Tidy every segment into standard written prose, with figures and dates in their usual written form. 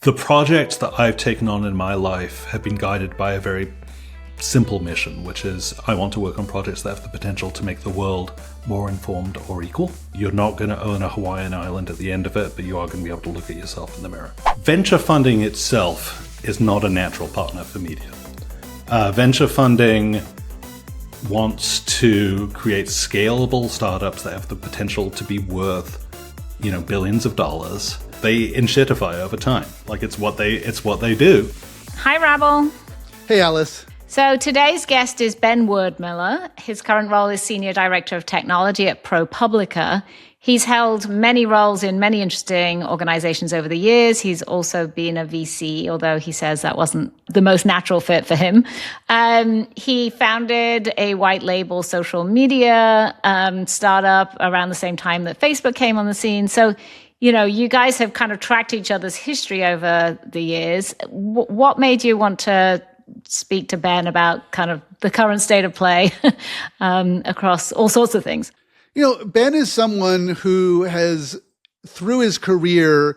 The projects that I've taken on in my life have been guided by a very simple mission, which is I want to work on projects that have the potential to make the world more informed or equal. You're not going to own a Hawaiian island at the end of it, but you are going to be able to look at yourself in the mirror. Venture funding itself is not a natural partner for media. Venture funding wants to create scalable startups that have the potential to be worth, billions of dollars. They inshitify over time. Like it's what they do. Hi, Rabble. Hey, Alice. So today's guest is Ben Werdmuller. His current role is Senior Director of Technology at ProPublica. He's held many roles in many interesting organizations over the years. He's also been a VC, although he says that wasn't the most natural fit for him. He founded a white label social media startup around the same time that Facebook came on the scene. So, you guys have kind of tracked each other's history over the years. What made you want to speak to Ben about kind of the current state of play across all sorts of things? Ben is someone who has, through his career,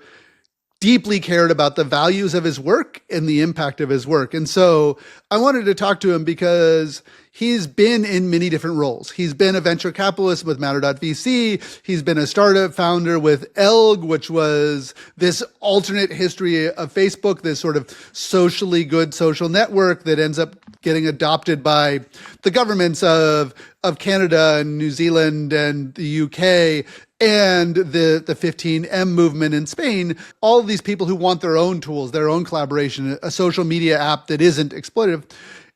deeply cared about the values of his work and the impact of his work. And so I wanted to talk to him because he's been in many different roles. He's been a venture capitalist with Matter.vc. He's been a startup founder with Elgg, which was this alternate history of Facebook, this sort of socially good social network that ends up getting adopted by the governments of Canada and New Zealand and the UK and the 15M movement in Spain. All of these people who want their own tools, their own collaboration, a social media app that isn't exploitative.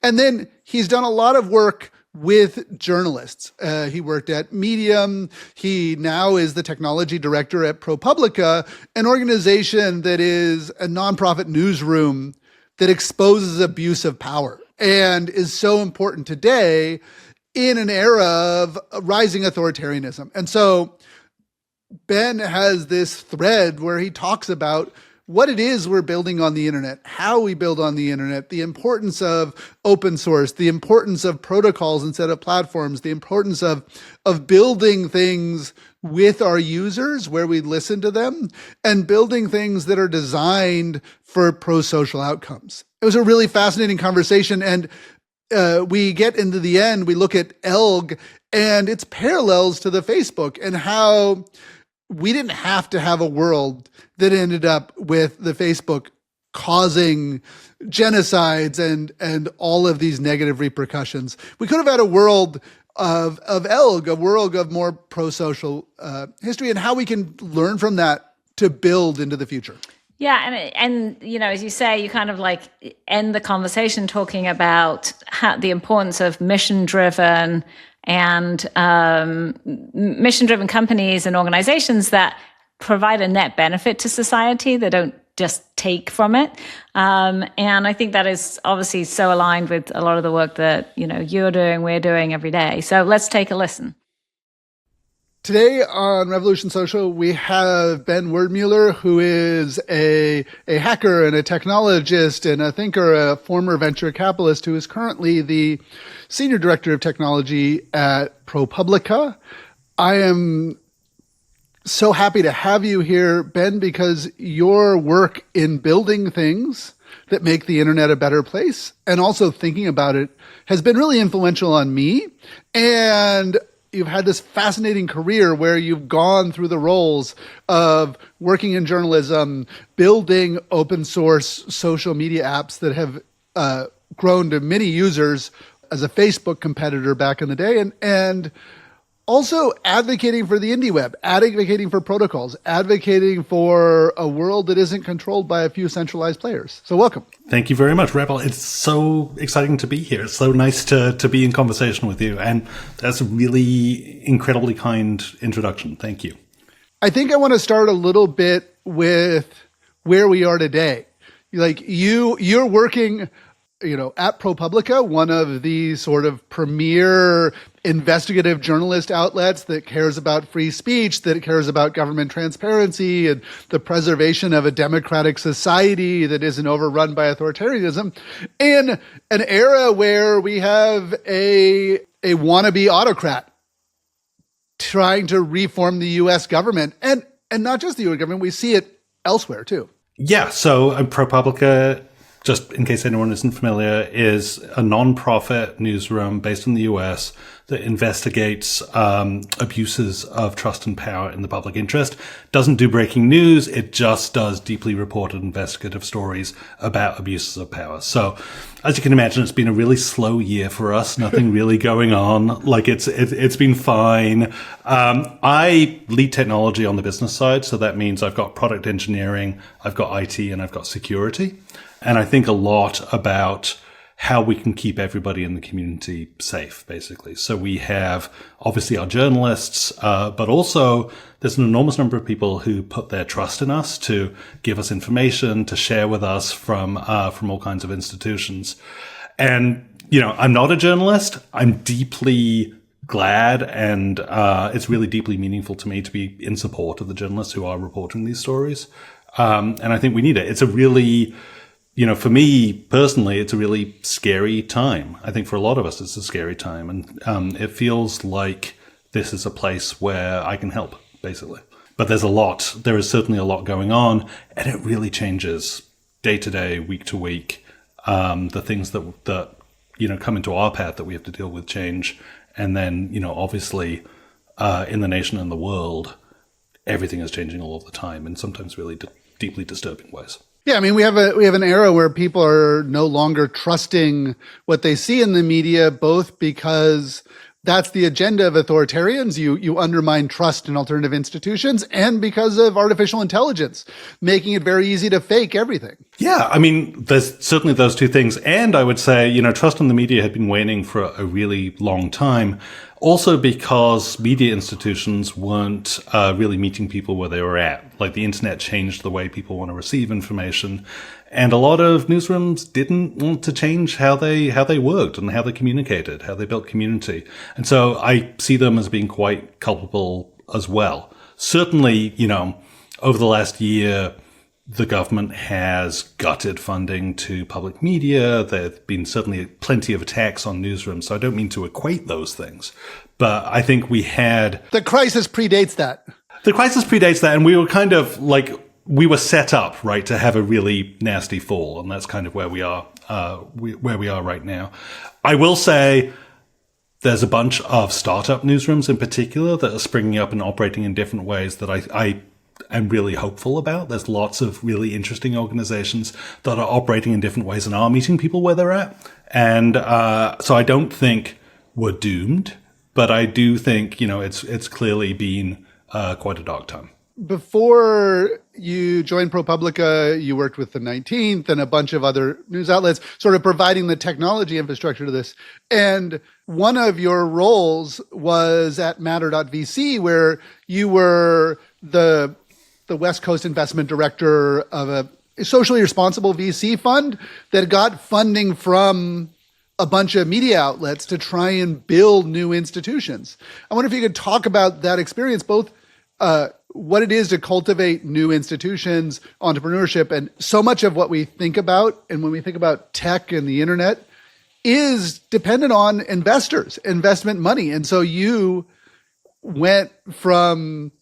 And then he's done a lot of work with journalists. He worked at Medium. He now is the technology director at ProPublica, an organization that is a nonprofit newsroom that exposes abuse of power and is so important today in an era of rising authoritarianism. And so Ben has this thread where he talks about what it is we're building on the internet, how we build on the internet, the importance of open source, the importance of protocols instead of platforms, the importance of building things with our users where we listen to them, and building things that are designed for pro-social outcomes. It was a really fascinating conversation. And we get into the end, we look at Elgg and its parallels to the Facebook and how we didn't have to have a world that ended up with the Facebook causing genocides and all of these negative repercussions. We could have had a world of Elgg, a world of more pro-social history, and how we can learn from that to build into the future. Yeah, and as you say, you kind of like end the conversation talking about the importance of mission-driven and mission-driven companies and organizations that provide a net benefit to society. They don't just take from it. And I think that is obviously so aligned with a lot of the work that, you're doing, we're doing every day. So let's take a listen. Today on Revolution.Social, we have Ben Werdmuller, who is a hacker and a technologist and a thinker, a former venture capitalist who is currently the Senior Director of Technology at ProPublica. I am so happy to have you here, Ben, because your work in building things that make the internet a better place and also thinking about it has been really influential on me. And you've had this fascinating career where you've gone through the roles of working in journalism, building open source social media apps that have grown to many users as a Facebook competitor back in the day, and also advocating for the IndieWeb, advocating for protocols, advocating for a world that isn't controlled by a few centralized players. So welcome. Thank you very much, Rabble. It's so exciting to be here. It's so nice to be in conversation with you. And that's a really incredibly kind introduction. Thank you. I think I want to start a little bit with where we are today. Like you're working at ProPublica, one of the sort of premier investigative journalist outlets that cares about free speech, that cares about government transparency and the preservation of a democratic society that isn't overrun by authoritarianism, in an era where we have a wannabe autocrat trying to reform the U.S. government, and not just the U.S. government, we see it elsewhere too. Yeah, so ProPublica, just in case anyone isn't familiar, is a non-profit newsroom based in the US that investigates abuses of trust and power in the public interest. Doesn't do breaking news. It just does deeply reported investigative stories about abuses of power. So as you can imagine, it's been a really slow year for us. Nothing really going on. Like it's been fine. I lead technology on the business side. So that means I've got product engineering, I've got IT, and I've got security. And I think a lot about how we can keep everybody in the community safe, basically. So we have obviously our journalists, but also there's an enormous number of people who put their trust in us to give us information, to share with us from all kinds of institutions. And, I'm not a journalist. I'm deeply glad, and it's really deeply meaningful to me to be in support of the journalists who are reporting these stories. And I think we need it. It's a really, for me personally, it's a really scary time. I think for a lot of us, it's a scary time. And it feels like this is a place where I can help, basically. But there is certainly a lot going on, and it really changes day to day, week to week. The things that come into our path that we have to deal with change. And then, obviously, in the nation and the world, everything is changing all of the time, and sometimes really deeply disturbing ways. Yeah, I mean, we have an era where people are no longer trusting what they see in the media, both because that's the agenda of authoritarians. You undermine trust in alternative institutions, and because of artificial intelligence, making it very easy to fake everything. Yeah, I mean, there's certainly those two things. And I would say, trust in the media had been waning for a really long time. Also because media institutions weren't really meeting people where they were at. Like the internet changed the way people want to receive information. And a lot of newsrooms didn't want to change how they worked and how they communicated, how they built community. And so I see them as being quite culpable as well. Certainly, over the last year, the government has gutted funding to public media. There have been certainly plenty of attacks on newsrooms, so I don't mean to equate those things. But I think we had... The crisis predates that. The crisis predates that, and we were kind of like... We were set up, right, to have a really nasty fall, and that's kind of where we are, where we are right now. I will say there's a bunch of startup newsrooms in particular that are springing up and operating in different ways that I am really hopeful about. There's lots of really interesting organizations that are operating in different ways and are meeting people where they're at. And so I don't think we're doomed, but I do think, it's clearly been quite a dark time. Before you joined ProPublica, you worked with the 19th and a bunch of other news outlets, sort of providing the technology infrastructure to this. And one of your roles was at Matter.vc, where you were the West Coast investment director of a socially responsible VC fund that got funding from a bunch of media outlets to try and build new institutions. I wonder if you could talk about that experience, both what it is to cultivate new institutions, entrepreneurship, and so much of what we think about, and when we think about tech and the internet, is dependent on investors, investment money. And so you went from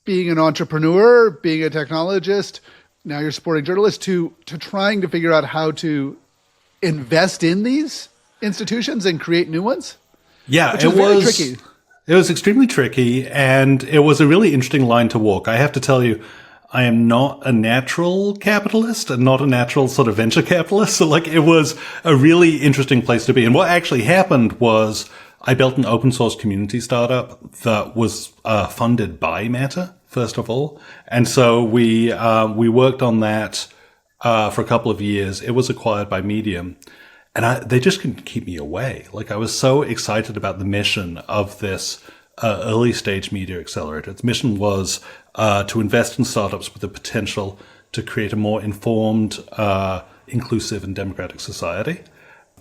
being an entrepreneur, being a technologist, now you're supporting journalists, to trying to figure out how to invest in these institutions and create new ones. Yeah, which was very tricky. It was extremely tricky, and it was a really interesting line to walk. I have to tell you, I am not a natural capitalist and not a natural sort of venture capitalist. So it was a really interesting place to be. And what actually happened was I built an open source community startup that was funded by Matter, first of all. And so we worked on that for a couple of years. It was acquired by Medium. And they just couldn't keep me away. I was so excited about the mission of this early stage media accelerator. Its mission was to invest in startups with the potential to create a more informed, inclusive and democratic society.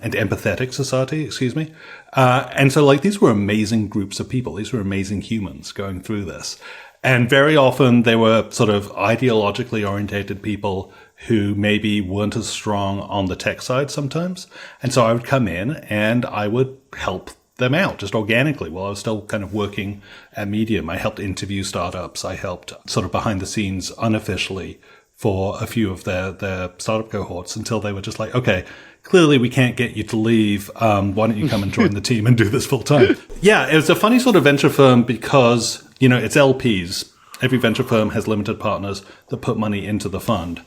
And empathetic society, excuse me. And so these were amazing groups of people. These were amazing humans going through this. And very often they were sort of ideologically orientated people who maybe weren't as strong on the tech side sometimes. And so I would come in and I would help them out just organically while I was still kind of working at Medium. I helped interview startups. I helped sort of behind the scenes unofficially for a few of their startup cohorts until they were just like, okay, clearly we can't get you to leave. Why don't you come and join the team and do this full time? Yeah, it was a funny sort of venture firm because, it's LPs. Every venture firm has limited partners that put money into the fund.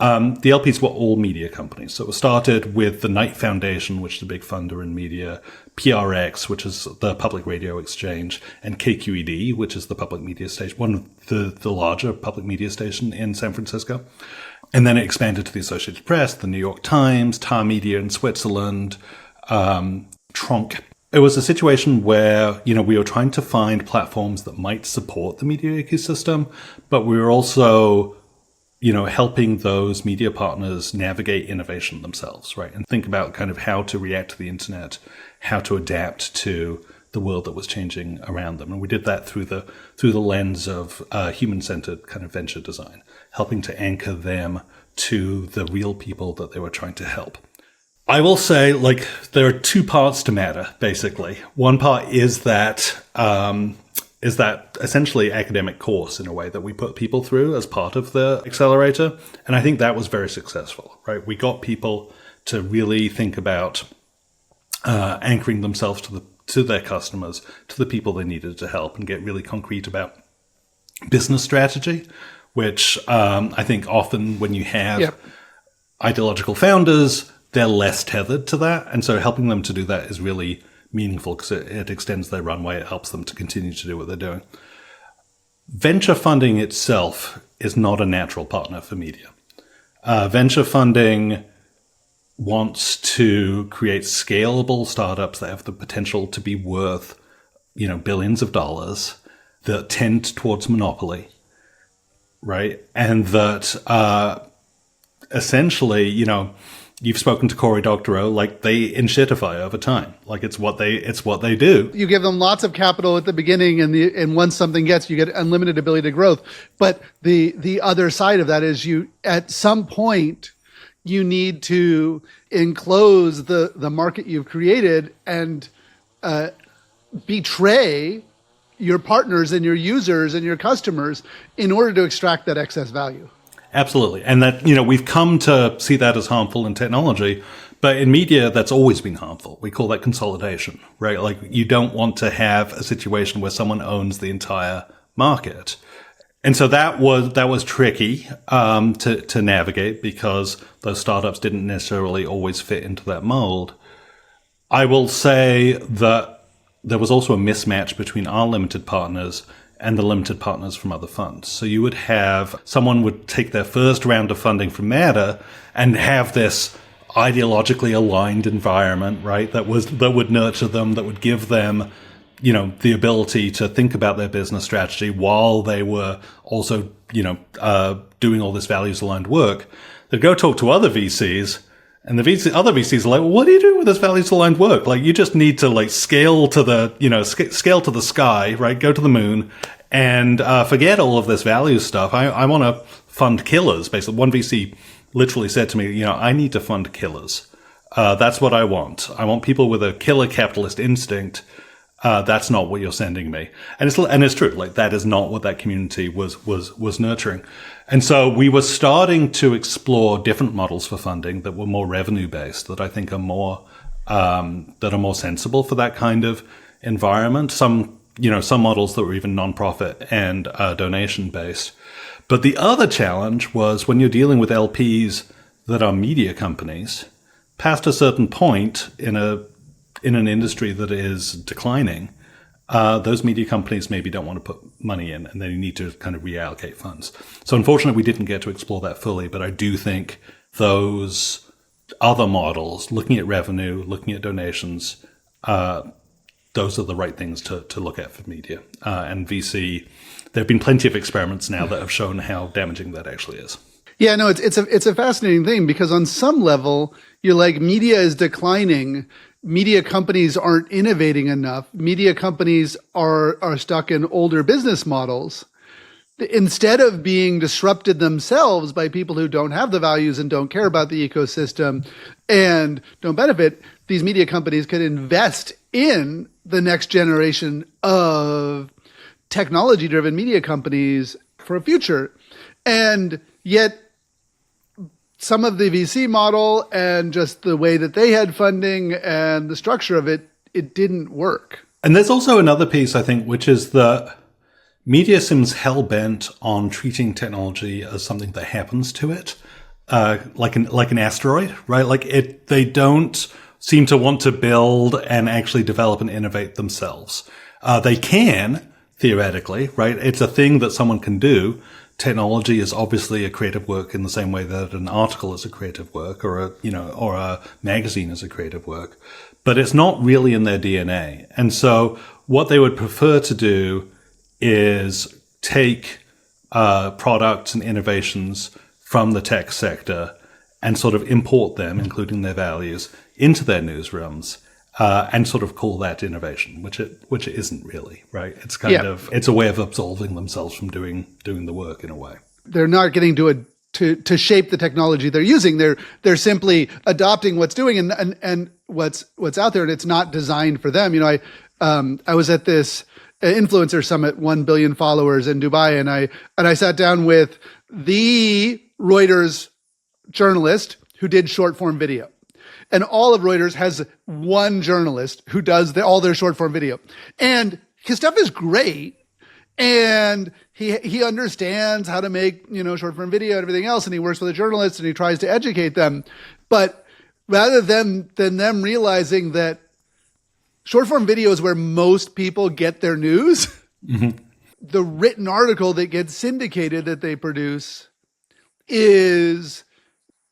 The LPs were all media companies. So it was started with the Knight Foundation, which is a big funder in media, PRX, which is the public radio exchange, and KQED, which is the public media station, one of the larger public media station in San Francisco. And then it expanded to the Associated Press, the New York Times, Tar Media in Switzerland, Tronc. It was a situation where, we were trying to find platforms that might support the media ecosystem, but we were also helping those media partners navigate innovation themselves, right? And think about kind of how to react to the internet, how to adapt to the world that was changing around them. And we did that through the lens of human-centered kind of venture design, helping to anchor them to the real people that they were trying to help. I will say, there are two parts to Matter, basically. One part is that essentially academic course in a way that we put people through as part of the accelerator. And I think that was very successful, right? We got people to really think about anchoring themselves to their customers, to the people they needed to help, and get really concrete about business strategy, which I think often when you have ideological founders, they're less tethered to that. And so helping them to do that is really meaningful because it extends their runway. It helps them to continue to do what they're doing. Venture funding itself is not a natural partner for media. Venture funding wants to create scalable startups that have the potential to be worth, billions of dollars, that tend towards monopoly, right? And that essentially, you've spoken to Cory Doctorow, they inshitify over time. It's what they do. You give them lots of capital at the beginning, and once something gets, you get unlimited ability to growth. But the other side of that is at some point, you need to enclose the market you've created and betray your partners and your users and your customers in order to extract that excess value. Absolutely. And that, we've come to see that as harmful in technology, but in media, that's always been harmful. We call that consolidation, right? You don't want to have a situation where someone owns the entire market. And so that was tricky to navigate because those startups didn't necessarily always fit into that mold. I will say that there was also a mismatch between our limited partners and the limited partners from other funds. So you would have someone would take their first round of funding from Matter and have this ideologically aligned environment, right? That would nurture them, that would give them, the ability to think about their business strategy while they were also, doing all this values aligned work. They'd go talk to other VCs, and other VCs are like, well, what do you do with this values aligned work? You just need to scale to the, scale to the sky, right? Go to the moon and forget all of this values stuff. I want to fund killers. Basically, one VC literally said to me, I need to fund killers. That's what I want. I want people with a killer capitalist instinct. That's not what you're sending me. And it's true. That is not what that community was nurturing. And so we were starting to explore different models for funding that were more revenue based, that I think are more sensible for that kind of environment. Some models that were even nonprofit and donation based. But the other challenge was when you're dealing with LPs that are media companies, past a certain point in an industry that is declining, those media companies maybe don't want to put money in, and they need to kind of reallocate funds. So unfortunately, we didn't get to explore that fully, but I do think those other models, looking at revenue, looking at donations, those are the right things to look at for media. And VC, there have been plenty of experiments now that have shown how damaging that actually is. Yeah, no, it's a fascinating thing because on some level, you're like, media is declining. Media companies aren't innovating enough. Media companies are stuck in older business models. Instead of being disrupted themselves by people who don't have the values and don't care about the ecosystem and don't benefit, these media companies could invest in the next generation of technology-driven media companies for a future. And yet some of the VC model and just the way that they had funding and the structure of it, it didn't work. And there's also another piece, I think, which is that media seems hell-bent on treating technology as something that happens to it, like an asteroid, right? They don't seem to want to build and actually develop and innovate themselves. They can, theoretically, right? It's a thing that someone can do. Technology is obviously a creative work in the same way that an article is a creative work, or a magazine is a creative work, but it's not really in their DNA. And so what they would prefer to do is take products and innovations from the tech sector and sort of import them, including their values, into their newsrooms, and sort of call that innovation, which it isn't really, right? It's it's a way of absolving themselves from doing the work in a way. They're not getting to shape the technology they're using. They're simply adopting what's doing and what's out there, and it's not designed for them. I was at this influencer summit, 1 billion followers in Dubai, and I sat down with the Reuters journalist who did short form video. And all of Reuters has one journalist who does all their short form video. And his stuff is great. And he understands how to make, short form video and everything else. And he works with the journalists and he tries to educate them. But rather than them realizing that short form video is where most people get their news, mm-hmm. the written article that gets syndicated that they produce is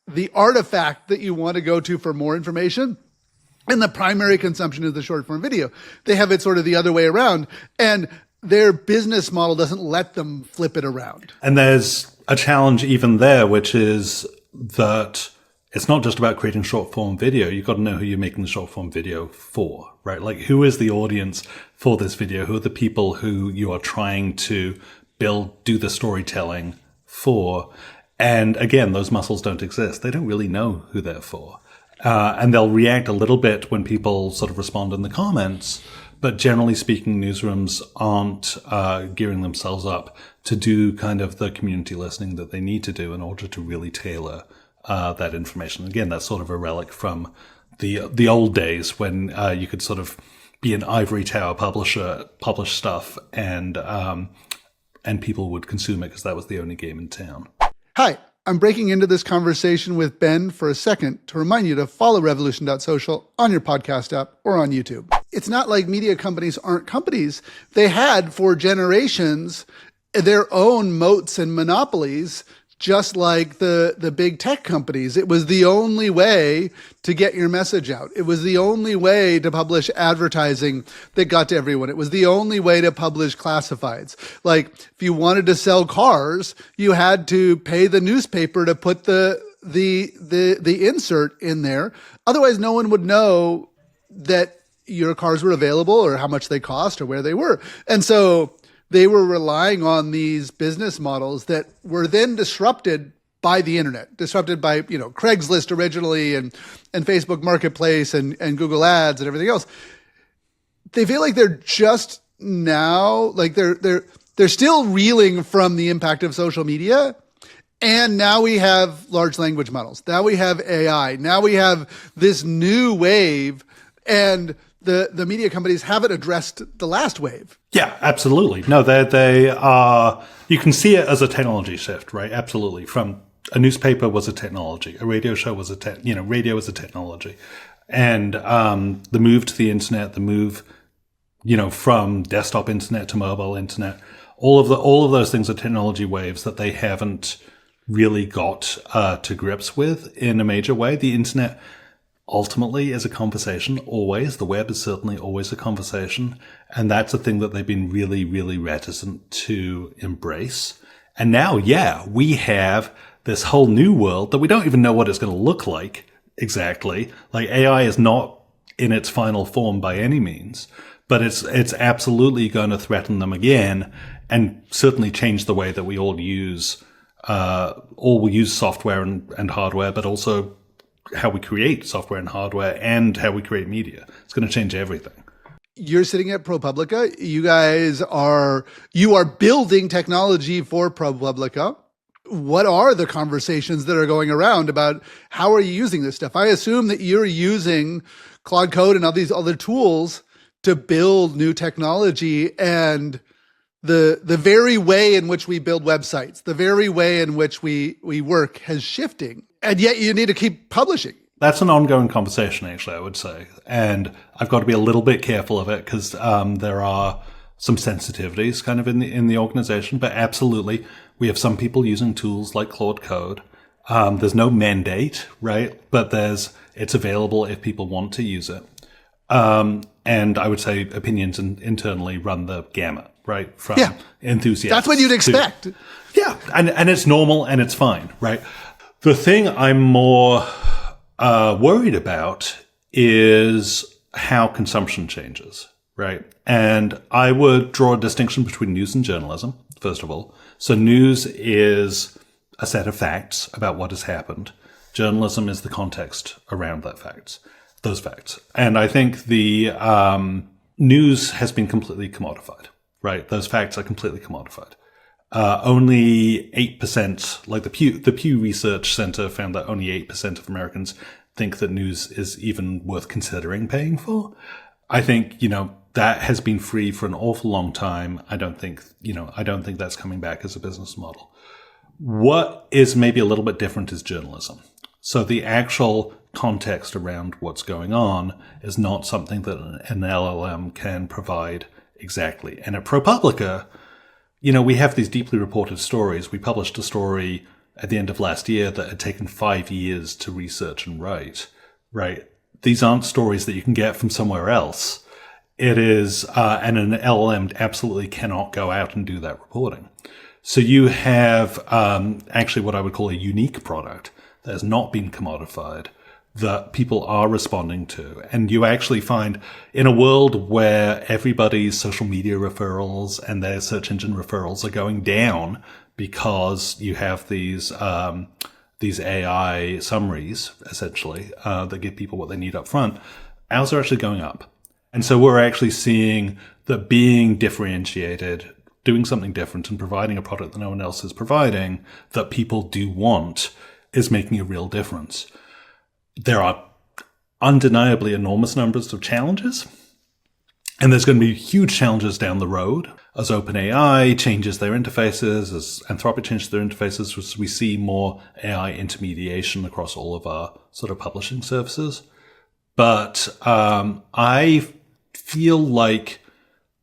the artifact that you want to go to for more information. And the primary consumption is the short form video. They have it sort of the other way around. And their business model doesn't let them flip it around. And there's a challenge even there, which is that it's not just about creating short form video. You've got to know who you're making the short form video for, right? Like, who is the audience for this video? Who are the people who you are trying to do the storytelling for? And again, those muscles don't exist. They don't really know who they're for. And they'll react a little bit when people sort of respond in the comments. But generally speaking, newsrooms aren't gearing themselves up to do kind of the community listening that they need to do in order to really tailor that information. Again, that's sort of a relic from the old days when you could sort of be an ivory tower publisher, publish stuff, and people would consume it because that was the only game in town. Hi, I'm breaking into this conversation with Ben for a second to remind you to follow Revolution.Social on your podcast app or on YouTube. It's not like media companies aren't companies. They had for generations their own moats and monopolies, just like the big tech companies. It was the only way to get your message out. It was the only way to publish advertising that got to everyone. It was the only way to publish classifieds. Like, if you wanted to sell cars, you had to pay the newspaper to put the insert in there. Otherwise, no one would know that your cars were available or how much they cost or where they were. And so they were relying on these business models that were then disrupted by the internet, disrupted by, Craigslist originally and Facebook Marketplace and Google Ads and everything else. They feel like they're just now, like they're still reeling from the impact of social media. And now we have large language models. Now we have AI. Now we have this new wave, and the media companies haven't addressed the last wave. Yeah, absolutely. No, they are. You can see it as a technology shift, right? Absolutely. From a newspaper was a technology, a radio show was radio was a technology, and the move to the internet, the move, from desktop internet to mobile internet, all of those things are technology waves that they haven't really got to grips with in a major way. The internet ultimately is a conversation, always. The web is certainly always a conversation. And that's a thing that they've been really, really reticent to embrace. And now, we have this whole new world that we don't even know what it's going to look like exactly. Like, AI is not in its final form by any means, but it's absolutely going to threaten them again, and certainly change the way that we all use software and hardware, but also how we create software and hardware and how we create media. It's going to change everything. You're sitting at ProPublica. You are building technology for ProPublica. what are the conversations that are going around about how are you using this stuff? I assume that you're using Claude Code and all these other tools to build new technology, and the very way in which we build websites, the very way in which we work has shifting. And yet you need to keep publishing. That's an ongoing conversation, actually, I would say. And I've got to be a little bit careful of it because there are some sensitivities kind of in the organization. But absolutely, we have some people using tools like Claude Code. There's no mandate, right? But it's available if people want to use it. And I would say opinions internally run the gamut, right? From enthusiasts. That's what you'd expect. And it's normal and it's fine, right? The thing I'm more worried about is how consumption changes, right? And I would draw a distinction between news and journalism, first of all. So news is a set of facts about what has happened. Journalism is the context around those facts. And I think the news has been completely commodified, right? Those facts are completely commodified. Only 8%, like the Pew Research Center found that only 8% of Americans think that news is even worth considering paying for. I think, that has been free for an awful long time. I don't think that's coming back as a business model. What is maybe a little bit different is journalism. So the actual context around what's going on is not something that an LLM can provide exactly. And at ProPublica, we have these deeply reported stories. We published a story at the end of last year that had taken 5 years to research and write, right? These aren't stories that you can get from somewhere else. It is, and an LLM absolutely cannot go out and do that reporting. So you have actually what I would call a unique product that has not been commodified that people are responding to. And you actually find in a world where everybody's social media referrals and their search engine referrals are going down because you have these AI summaries, essentially, that give people what they need up front, ours are actually going up. And so we're actually seeing that being differentiated, doing something different and providing a product that no one else is providing that people do want is making a real difference. There are undeniably enormous numbers of challenges, and there's going to be huge challenges down the road as OpenAI changes their interfaces, as Anthropic changes their interfaces, as we see more AI intermediation across all of our sort of publishing services. But I feel like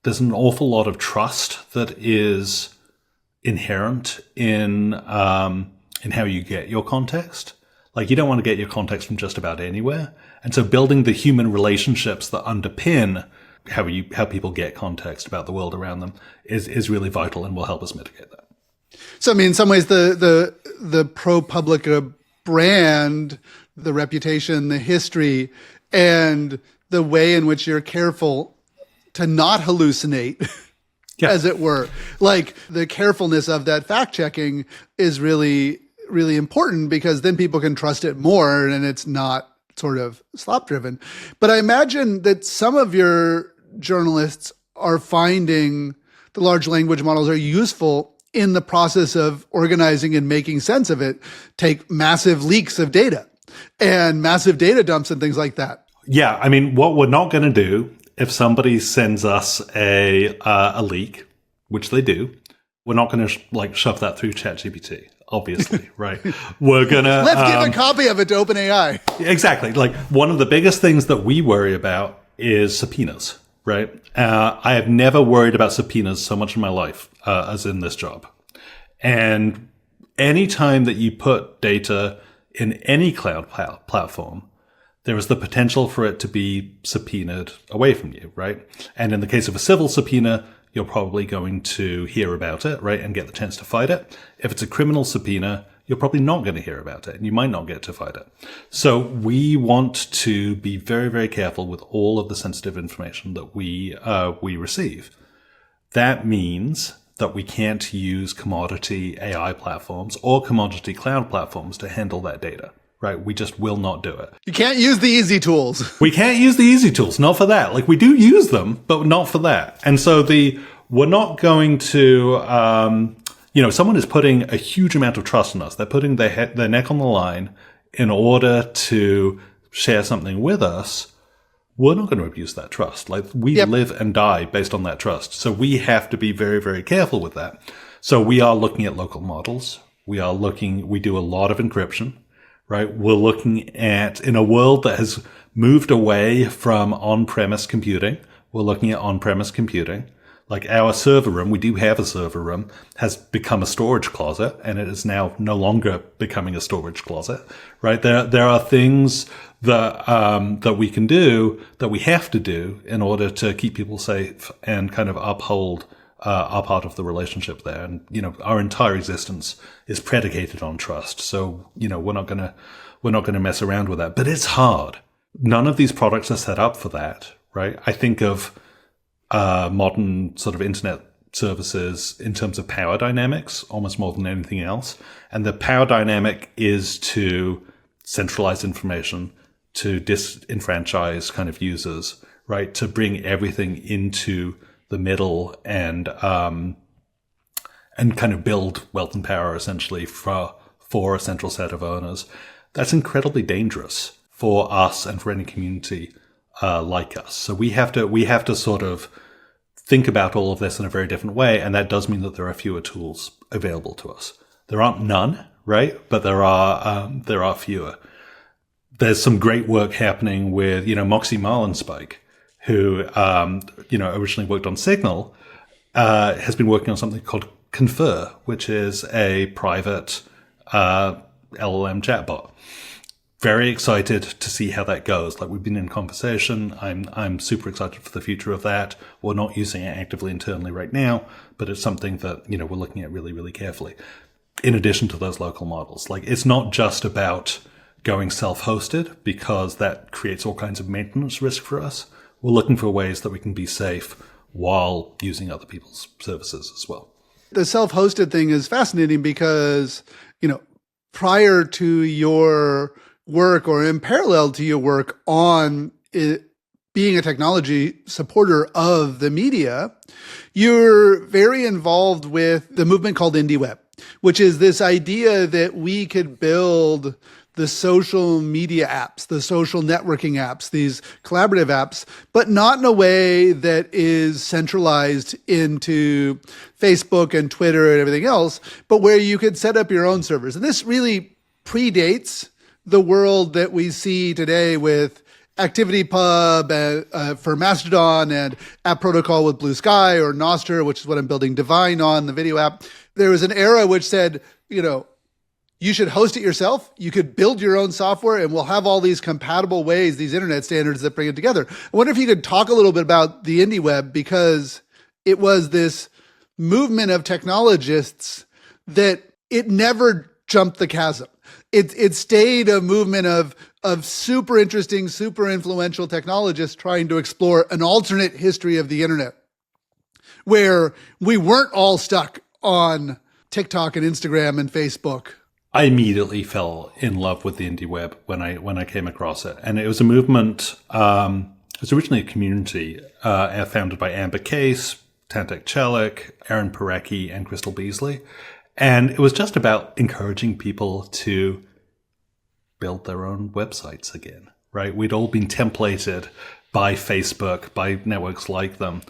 there's an awful lot of trust that is inherent in how you get your context. Like, you don't want to get your context from just about anywhere. And so building the human relationships that underpin how people get context about the world around them is really vital and will help us mitigate that. So, I mean, in some ways, the ProPublica brand, the reputation, the history, and the way in which you're careful to not hallucinate, as it were, like the carefulness of that fact checking is really, really important, because then people can trust it more and it's not sort of slop driven. But I imagine that some of your journalists are finding the large language models are useful in the process of organizing and making sense of it. Take massive leaks of data and massive data dumps and things like that. Yeah, I mean, what we're not going to do if somebody sends us a leak, which they do, we're not going to shove that through ChatGPT, obviously, right? We're going to... Let's give a copy of it to OpenAI. Exactly. Like, one of the biggest things that we worry about is subpoenas, right? I have never worried about subpoenas so much in my life as in this job. And anytime that you put data in any cloud platform, there is the potential for it to be subpoenaed away from you, right? And in the case of a civil subpoena, you're probably going to hear about it, right, and get the chance to fight it. If it's a criminal subpoena, you're probably not going to hear about it, and you might not get to fight it. So we want to be very, very careful with all of the sensitive information that we receive. That means that we can't use commodity AI platforms or commodity cloud platforms to handle that data. Right, we just will not do it. You can't use the easy tools. We can't use the easy tools, not for that. Like, we do use them, but not for that. And so we're not going to someone is putting a huge amount of trust in us. They're putting their neck on the line in order to share something with us. We're not going to abuse that trust. Like, we live and die based on that trust. So we have to be very, very careful with that. So we are looking at local models. We do a lot of encryption, right? We're looking at, in a world that has moved away from on-premise computing, we're looking at on-premise computing. Like, our server room, we do have a server room, has become a storage closet, and it is now no longer becoming a storage closet, right? There are things that we can do, that we have to do in order to keep people safe and kind of uphold our part of the relationship there. And, our entire existence is predicated on trust. So, we're not going to mess around with that. But it's hard. None of these products are set up for that, right? I think of modern sort of internet services in terms of power dynamics almost more than anything else. And the power dynamic is to centralize information, to disenfranchise kind of users, right? To bring everything into the middle and kind of build wealth and power essentially for a central set of owners. That's incredibly dangerous for us and for any community like us. So we have to sort of think about all of this in a very different way, and that does mean that there are fewer tools available to us. There aren't none, right? But there are fewer. There's some great work happening with Moxie Marlinspike, who originally worked on Signal, has been working on something called Confer, which is a private LLM chatbot. Very excited to see how that goes. Like, we've been in conversation. I'm super excited for the future of that. We're not using it actively internally right now, but it's something that, we're looking at really, really carefully. In addition to those local models, like, it's not just about going self-hosted, because that creates all kinds of maintenance risk for us. We're looking for ways that we can be safe while using other people's services as well. The self-hosted thing is fascinating because, prior to your work, or in parallel to your work on it, being a technology supporter of the media, you're very involved with the movement called IndieWeb, which is this idea that we could build the social media apps, the social networking apps, these collaborative apps, but not in a way that is centralized into Facebook and Twitter and everything else, but where you could set up your own servers. And this really predates the world that we see today with ActivityPub for Mastodon and App Protocol with Blue Sky, or Nostr, which is what I'm building Divine on, the video app. There was an era which said, you should host it yourself. You could build your own software, and we'll have all these compatible ways, these internet standards that bring it together. I wonder if you could talk a little bit about the IndieWeb, because it was this movement of technologists that it never jumped the chasm. It stayed a movement of super interesting, super influential technologists trying to explore an alternate history of the internet, where we weren't all stuck on TikTok and Instagram and Facebook. I immediately fell in love with the IndieWeb when I came across it. And it was a movement, it was originally a community founded by Amber Case, Tantek Chelik, Aaron Parecki, and Crystal Beasley. And it was just about encouraging people to build their own websites again, right? We'd all been templated by Facebook, by networks like them.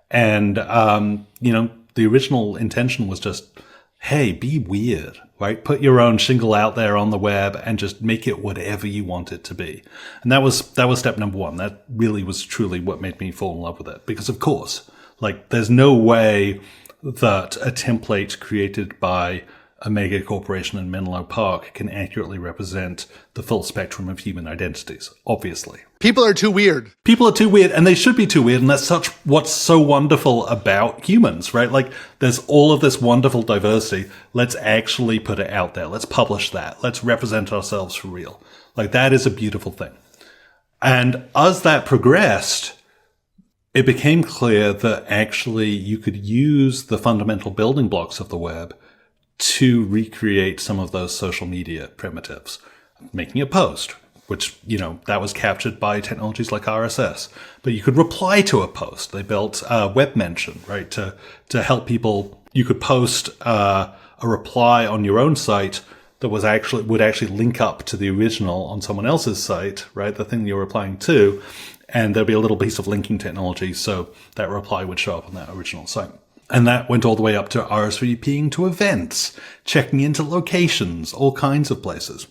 And, the original intention was just, hey, be weird, right? Put your own shingle out there on the web and just make it whatever you want it to be. And that was step number one. That really was truly what made me fall in love with it. Because of course, like, there's no way that a template created by a mega corporation in Menlo Park can accurately represent the full spectrum of human identities, obviously. People are too weird. People are too weird, and they should be too weird, and that's what's so wonderful about humans, right? Like, there's all of this wonderful diversity. Let's actually put it out there. Let's publish that. Let's represent ourselves for real. Like, that is a beautiful thing. And as that progressed, it became clear that actually you could use the fundamental building blocks of the web to recreate some of those social media primitives. Making a post, which, that was captured by technologies like RSS. But you could reply to a post. They built web mention, right, to help people. You could post a reply on your own site that would actually link up to the original on someone else's site, right, the thing you're replying to, and there'd be a little piece of linking technology, so that reply would show up on that original site. And that went all the way up to RSVPing to events, checking into locations, all kinds of places.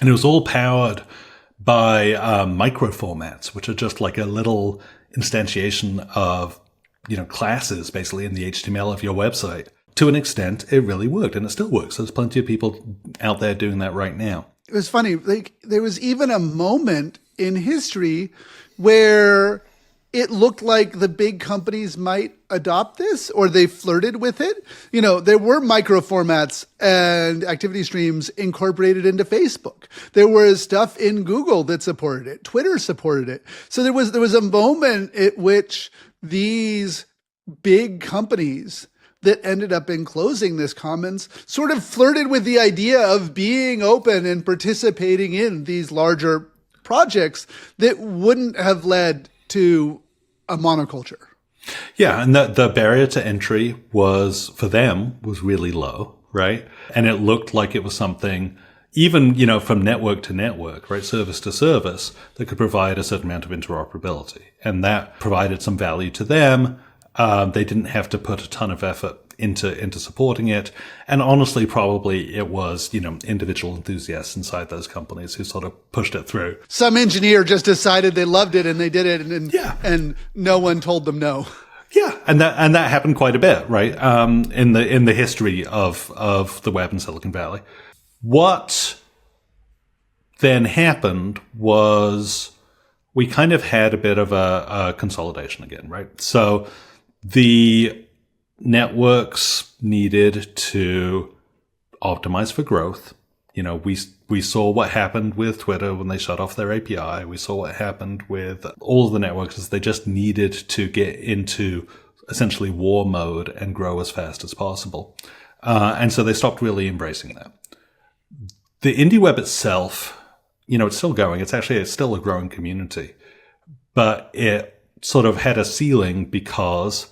And it was all powered by micro formats, which are just like a little instantiation of, classes basically in the HTML of your website. To an extent, it really worked, and it still works. There's plenty of people out there doing that right now. It was funny. There was even a moment in history where it looked like the big companies might adopt this, or they flirted with it. There were micro formats and activity streams incorporated into Facebook. There was stuff in Google that supported it. Twitter supported it. So there was a moment at which these big companies that ended up enclosing this commons sort of flirted with the idea of being open and participating in these larger projects that wouldn't have led to a monoculture. Yeah, and the barrier to entry was really low, right? And it looked like it was something, even, from network to network, right, service to service, that could provide a certain amount of interoperability. And that provided some value to them. They didn't have to put a ton of effort into supporting it. And honestly, probably it was, individual enthusiasts inside those companies who sort of pushed it through. Some engineer just decided they loved it and they did it, and no one told them no. Yeah, and that happened quite a bit, right? In the history of the web in Silicon Valley. What then happened was we kind of had a bit of a consolidation again, right? So the networks needed to optimize for growth. We saw what happened with Twitter when they shut off their API. We saw what happened with all of the networks as they just needed to get into essentially war mode and grow as fast as possible. And so they stopped really embracing that. The IndieWeb itself, it's still going. It's still a growing community, but it sort of had a ceiling because,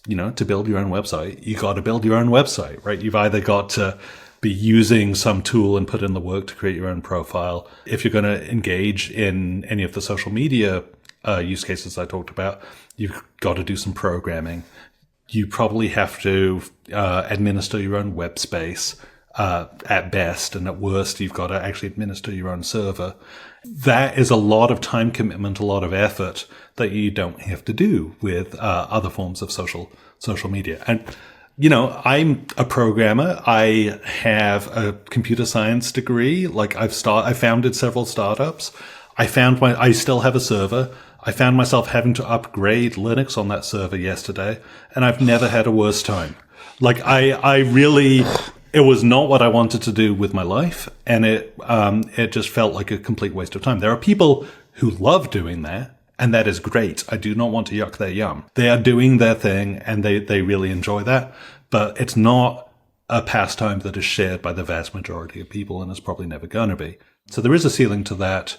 to build your own website, you got to build your own website, right? You've either got to be using some tool and put in the work to create your own profile. If you're going to engage in any of the social media use cases I talked about, you've got to do some programming. You probably have to administer your own web space at best, and at worst, you've got to actually administer your own server. That is a lot of time commitment, a lot of effort that you don't have to do with other forms of social media. And I'm a programmer. I have a computer science degree. Like I founded several startups. I still have a server. I found myself having to upgrade Linux on that server yesterday, and I've never had a worse time. Like it was not what I wanted to do with my life, and it just felt like a complete waste of time. There are people who love doing that, and that is great. I do not want to yuck their yum. They are doing their thing, and they really enjoy that, but it's not a pastime that is shared by the vast majority of people, and it's probably never going to be. So there is a ceiling to that,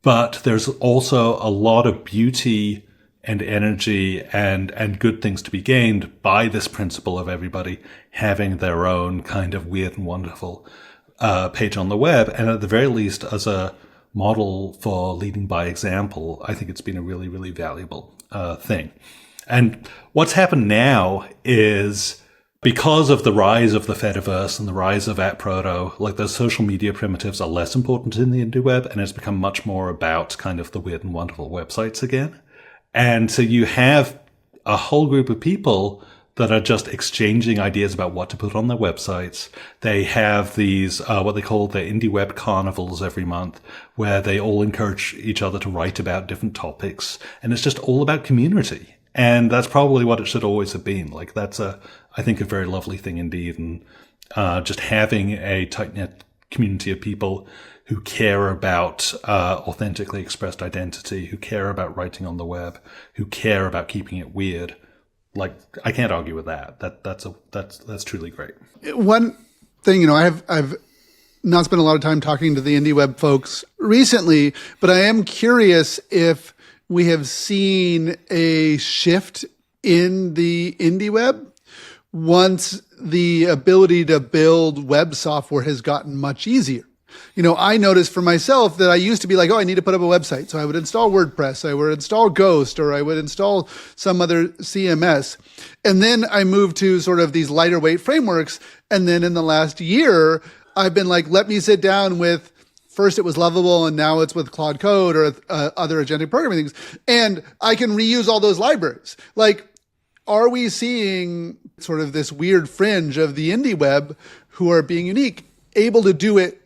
but there's also a lot of beauty and energy and good things to be gained by this principle of everybody having their own kind of weird and wonderful page on the web. And at the very least, as a model for leading by example, I think it's been a really, really valuable thing. And what's happened now is, because of the rise of the Fediverse and the rise of @proto, like those social media primitives are less important in the IndieWeb, and it's become much more about kind of the weird and wonderful websites again. And so you have a whole group of people that are just exchanging ideas about what to put on their websites. They have these, what they call their IndieWeb carnivals every month, where they all encourage each other to write about different topics. And it's just all about community. And that's probably what it should always have been. Like that's I think, a very lovely thing indeed. And just having a tight-knit community of people who care about authentically expressed identity, who care about writing on the web, who care about keeping it weird. Like, I can't argue with that. That's truly great. One thing, I've not spent a lot of time talking to the IndieWeb folks recently, but I am curious if we have seen a shift in the IndieWeb once the ability to build web software has gotten much easier. I noticed for myself that I used to be like, oh, I need to put up a website. So I would install WordPress, I would install Ghost, or I would install some other CMS. And then I moved to sort of these lighter weight frameworks. And then in the last year, I've been like, let me sit down with, first it was Lovable and now it's with Claude Code or other agentic programming things. And I can reuse all those libraries. Like, are we seeing sort of this weird fringe of the IndieWeb who are being unique, able to do it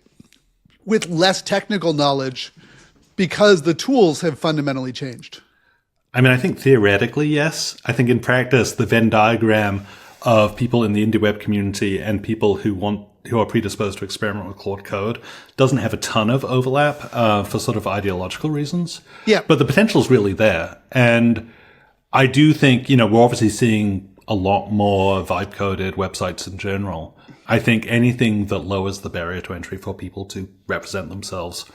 with less technical knowledge because the tools have fundamentally changed? I mean, I think theoretically, yes. I think in practice, the Venn diagram of people in the IndieWeb community and people who are predisposed to experiment with Claude Code doesn't have a ton of overlap for sort of ideological reasons. Yeah. But the potential is really there. And I do think, we're obviously seeing a lot more vibe-coded websites in general. I think anything that lowers the barrier to entry for people to represent themselves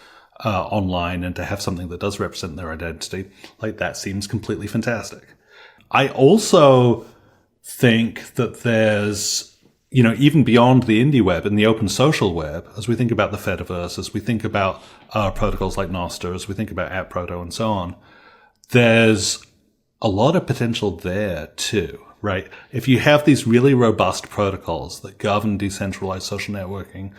online and to have something that does represent their identity, like that seems completely fantastic. I also think that there's, even beyond the IndieWeb and the open social web, as we think about the Fediverse, as we think about protocols like Nostr, as we think about AppProto and so on, there's a lot of potential there too. Right. If you have these really robust protocols that govern decentralized social networking,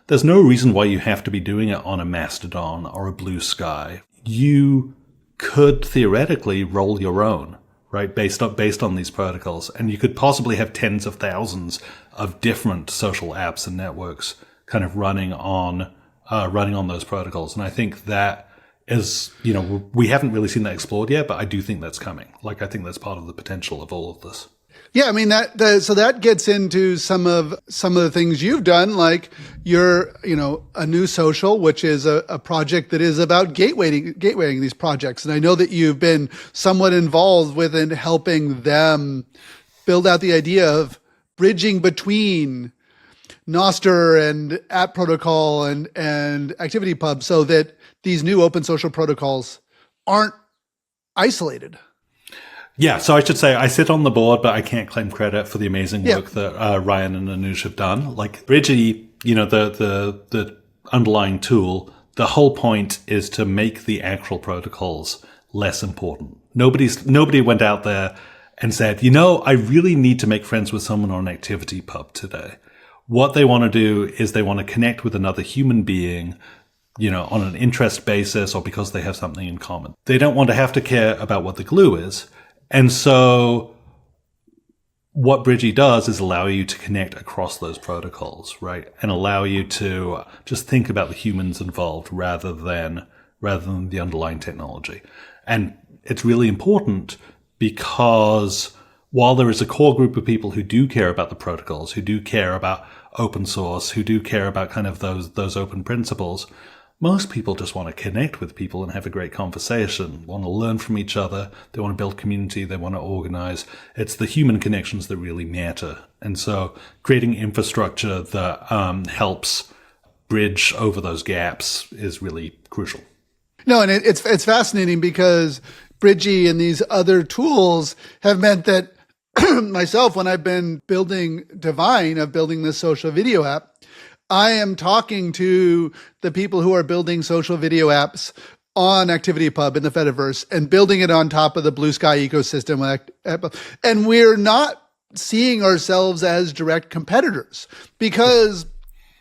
there's no reason why you have to be doing it on a Mastodon or a Blue Sky. You could theoretically roll your own, right, based on these protocols. And you could possibly have tens of thousands of different social apps and networks kind of running on those protocols. And I think that is, we haven't really seen that explored yet, but I do think that's coming. Like, I think that's part of the potential of all of this. Yeah, I mean so that gets into some of the things you've done, like you're, a new social, which is a project that is about gatewaying these projects. And I know that you've been somewhat involved within helping them build out the idea of bridging between Nostr and App Protocol and ActivityPub so that these new open social protocols aren't isolated. Yeah, so I should say I sit on the board, but I can't claim credit for the amazing work that Ryan and Anuj have done. Like Bridgie, the underlying tool, the whole point is to make the actual protocols less important. Nobody went out there and said, I really need to make friends with someone on ActivityPub today. What they want to do is they want to connect with another human being, on an interest basis or because they have something in common. They don't want to have to care about what the glue is. And so what Bridgie does is allow you to connect across those protocols, right? And allow you to just think about the humans involved rather than the underlying technology. And it's really important because while there is a core group of people who do care about the protocols, who do care about open source, who do care about kind of those open principles, most people just want to connect with people and have a great conversation, want to learn from each other. They want to build community. They want to organize. It's the human connections that really matter. And so creating infrastructure that helps bridge over those gaps is really crucial. No, and it's fascinating because Bridgie and these other tools have meant that myself, when I've been building Divine, of building this social video app, I am talking to the people who are building social video apps on ActivityPub in the Fediverse and building it on top of the Blue Sky ecosystem. And we're not seeing ourselves as direct competitors because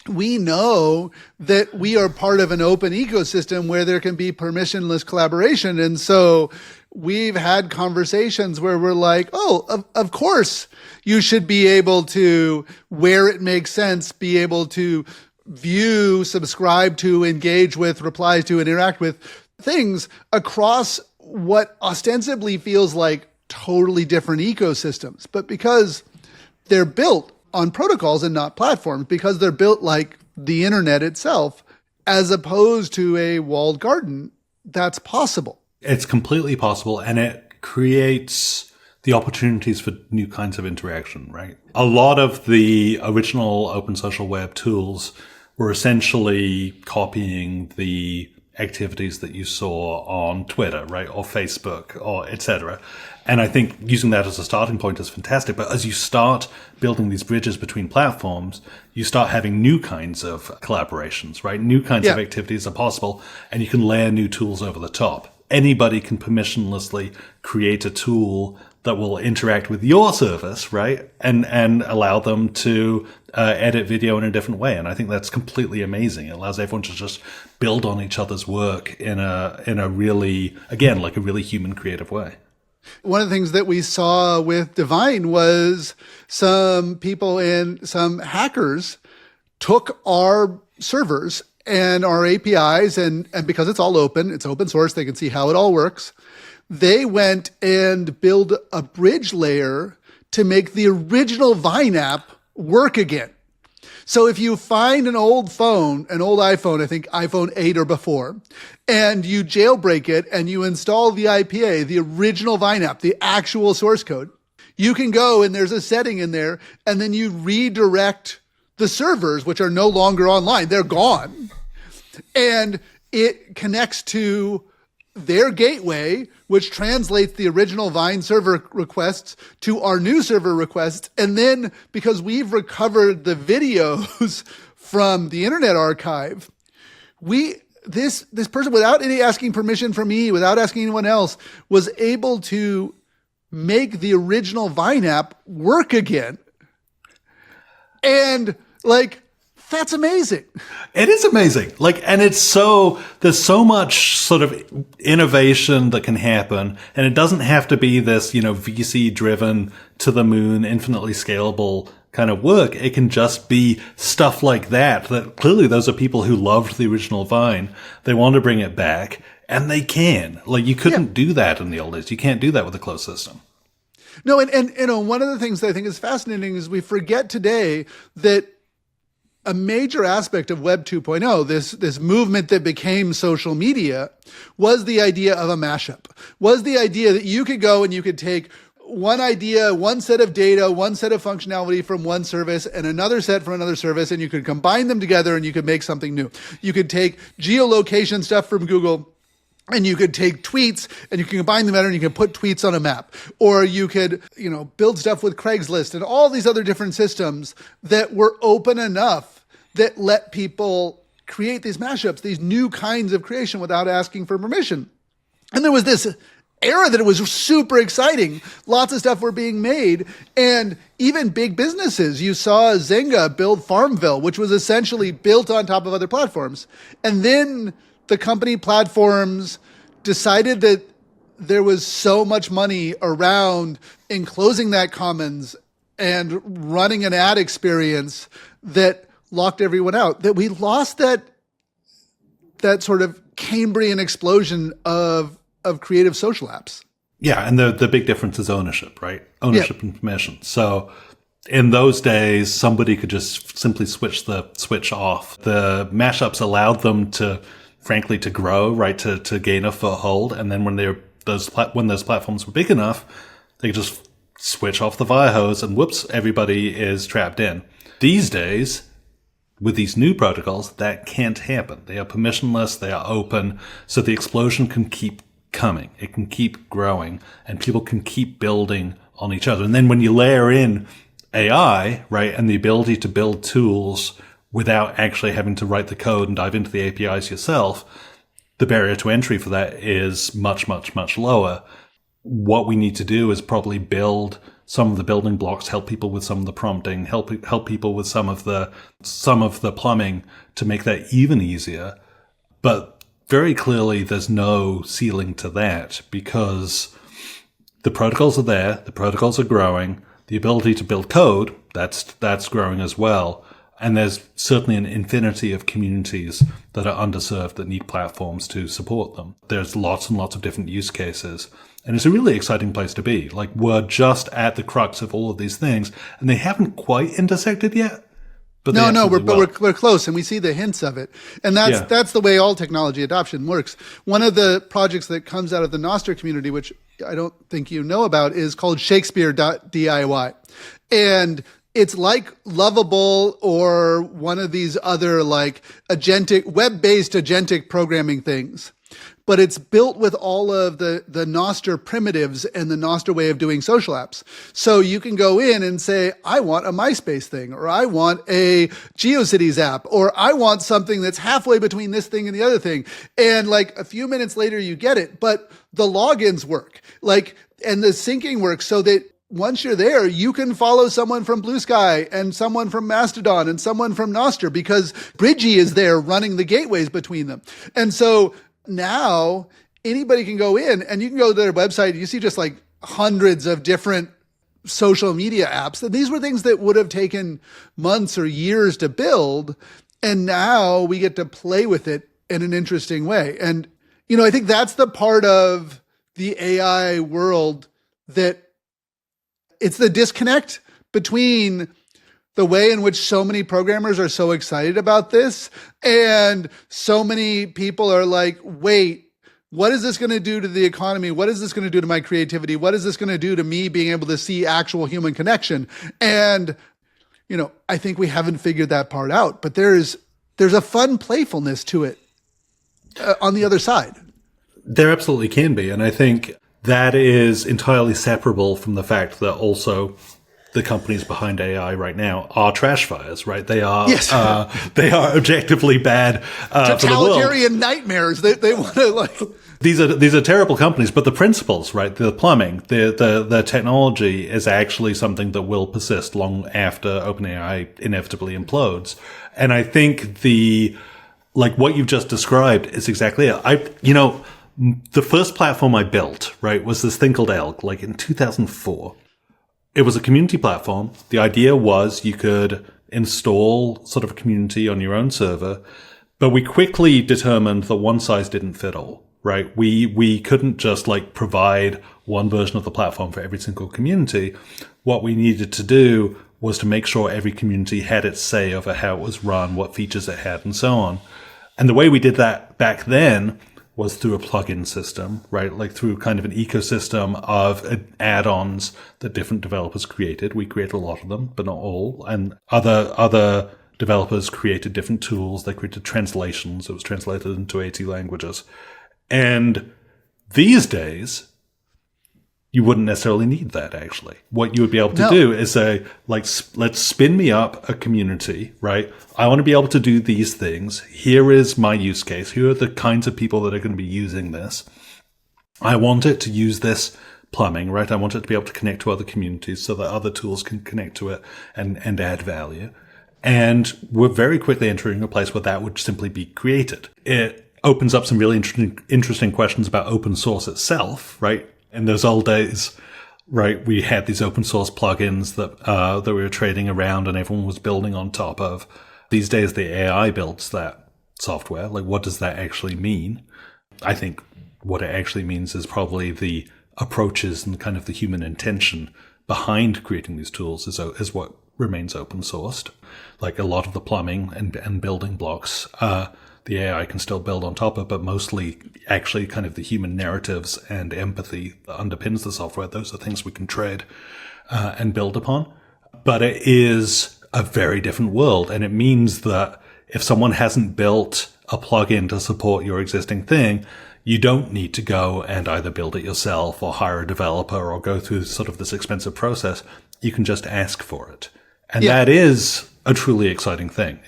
we know that we are part of an open ecosystem where there can be permissionless collaboration. And so we've had conversations where we're like, oh, of course you should be able to, where it makes sense, be able to view, subscribe to, engage with, reply to, and interact with things across what ostensibly feels like totally different ecosystems. But because they're built on protocols and not platforms, because they're built like the internet itself, as opposed to a walled garden, that's possible. It's completely possible, and it creates the opportunities for new kinds of interaction, right? A lot of the original open social web tools were essentially copying the activities that you saw on Twitter, right, or Facebook, or etc. And I think using that as a starting point is fantastic. But as you start building these bridges between platforms, you start having new kinds of collaborations, right? New kinds of activities are possible, and you can layer new tools over the top. Anybody can permissionlessly create a tool that will interact with your service, right? And allow them to edit video in a different way. And I think that's completely amazing. It allows everyone to just build on each other's work in a really, again, like a really human creative way. One of the things that we saw with Divine was some people and some hackers took our servers and our APIs, and because it's all open, it's open source, they can see how it all works. They went and built a bridge layer to make the original Vine app work again. So if you find an old phone, an old iPhone, I think iPhone 8 or before, and you jailbreak it and you install the IPA, the original Vine app, the actual source code, you can go and there's a setting in there, and then you redirect the servers, which are no longer online. They're gone. And it connects to their gateway, which translates the original Vine server requests to our new server requests. And then because we've recovered the videos from the Internet Archive, this person, without any asking permission from me, without asking anyone else, was able to make the original Vine app work again. And that's amazing. It is amazing. And there's so much sort of innovation that can happen. And it doesn't have to be this, VC driven to the moon, infinitely scalable kind of work. It can just be stuff like that clearly those are people who loved the original Vine. They want to bring it back, and they can. You couldn't do that in the old days. You can't do that with a closed system. No, and one of the things that I think is fascinating is we forget today that a major aspect of Web 2.0, this movement that became social media, was the idea of a mashup, was the idea that you could go and you could take one idea, one set of data, one set of functionality from one service and another set from another service, and you could combine them together and you could make something new. You could take geolocation stuff from Google, and you could take tweets and you can combine them together and you can put tweets on a map. Or you could, build stuff with Craigslist and all these other different systems that were open enough that let people create these mashups, these new kinds of creation without asking for permission. And there was this era that it was super exciting. Lots of stuff were being made. And even big businesses, you saw Zynga build Farmville, which was essentially built on top of other platforms. And then the company platforms decided that there was so much money around enclosing that commons and running an ad experience that locked everyone out, that we lost that sort of Cambrian explosion of creative social apps. Yeah, and the big difference is ownership, right? Ownership and permission. So in those days, somebody could just simply switch the switch off. The mashups allowed them to, frankly, to grow, right, to gain a foothold. And then when those platforms were big enough, they could just switch off the fire hose and whoops, everybody is trapped in. These days, with these new protocols, that can't happen. They are permissionless, they are open, so the explosion can keep coming. It can keep growing, and people can keep building on each other. And then when you layer in AI, right, and the ability to build tools without actually having to write the code and dive into the APIs yourself, the barrier to entry for that is much, much, much lower. What we need to do is probably build some of the building blocks, help people with some of the prompting, help people with some of the plumbing to make that even easier. But very clearly, there's no ceiling to that because the protocols are there, the protocols are growing, the ability to build code, that's growing as well. And there's certainly an infinity of communities that are underserved that need platforms to support them. There's lots and lots of different use cases. And it's a really exciting place to be. We're just at the crux of all of these things, and they haven't quite intersected yet. But we're close, and we see the hints of it. And that's the way all technology adoption works. One of the projects that comes out of the Nostr community, which I don't think you know about, is called Shakespeare.diy. And it's like Lovable or one of these other like agentic, web-based agentic programming things. But it's built with all of the Nostr primitives and the Nostr way of doing social apps. So you can go in and say, I want a MySpace thing, or I want a GeoCities app, or I want something that's halfway between this thing and the other thing. And like a few minutes later, you get it. But the logins work, and the syncing works so that once you're there, you can follow someone from Blue Sky and someone from Mastodon and someone from Nostr because Bridgie is there running the gateways between them. And so now anybody can go in and you can go to their website. You see just like hundreds of different social media apps. And these were things that would have taken months or years to build. And now we get to play with it in an interesting way. And, I think that's the part of the AI world that it's the disconnect between the way in which so many programmers are so excited about this and so many people are like, wait, what is this going to do to the economy? What is this going to do to my creativity? What is this going to do to me being able to see actual human connection? And, I think we haven't figured that part out, but there's a fun playfulness to it on the other side. There absolutely can be. And I think that is entirely separable from the fact that also the companies behind AI right now are trash fires, right? They are, yes. They are objectively bad for the world. Totalitarian nightmares. They want to like. These are terrible companies, but the principles, right? The plumbing, the technology is actually something that will persist long after OpenAI inevitably implodes. And I think what you've just described is exactly it. The first platform I built, right, was this thing called Elgg, like in 2004. It was a community platform. The idea was you could install sort of a community on your own server, but we quickly determined that one size didn't fit all, right? We couldn't just like provide one version of the platform for every single community. What we needed to do was to make sure every community had its say over how it was run, what features it had, and so on. And the way we did that back then was through a plugin system, right? Like through kind of an ecosystem of add-ons that different developers created. We created a lot of them, but not all. And other developers created different tools. They created translations. It was translated into 80 languages. And these days, you wouldn't necessarily need that, actually. What you would be able to do is say, let's spin me up a community, right? I want to be able to do these things. Here is my use case. Here are the kinds of people that are going to be using this. I want it to use this plumbing, right? I want it to be able to connect to other communities so that other tools can connect to it and add value. And we're very quickly entering a place where that would simply be created. It opens up some really interesting questions about open source itself, right? In those old days, right, we had these open source plugins that we were trading around and everyone was building on top of. These days, the AI builds that software. Like, what does that actually mean? I think what it actually means is probably the approaches and kind of the human intention behind creating these tools is what remains open sourced. Like a lot of the plumbing and building blocks, the AI can still build on top of, but mostly actually kind of the human narratives and empathy that underpins the software. Those are things we can trade and build upon. But it is a very different world. And it means that if someone hasn't built a plugin to support your existing thing, you don't need to go and either build it yourself or hire a developer or go through sort of this expensive process. You can just ask for it. And that is a truly exciting thing.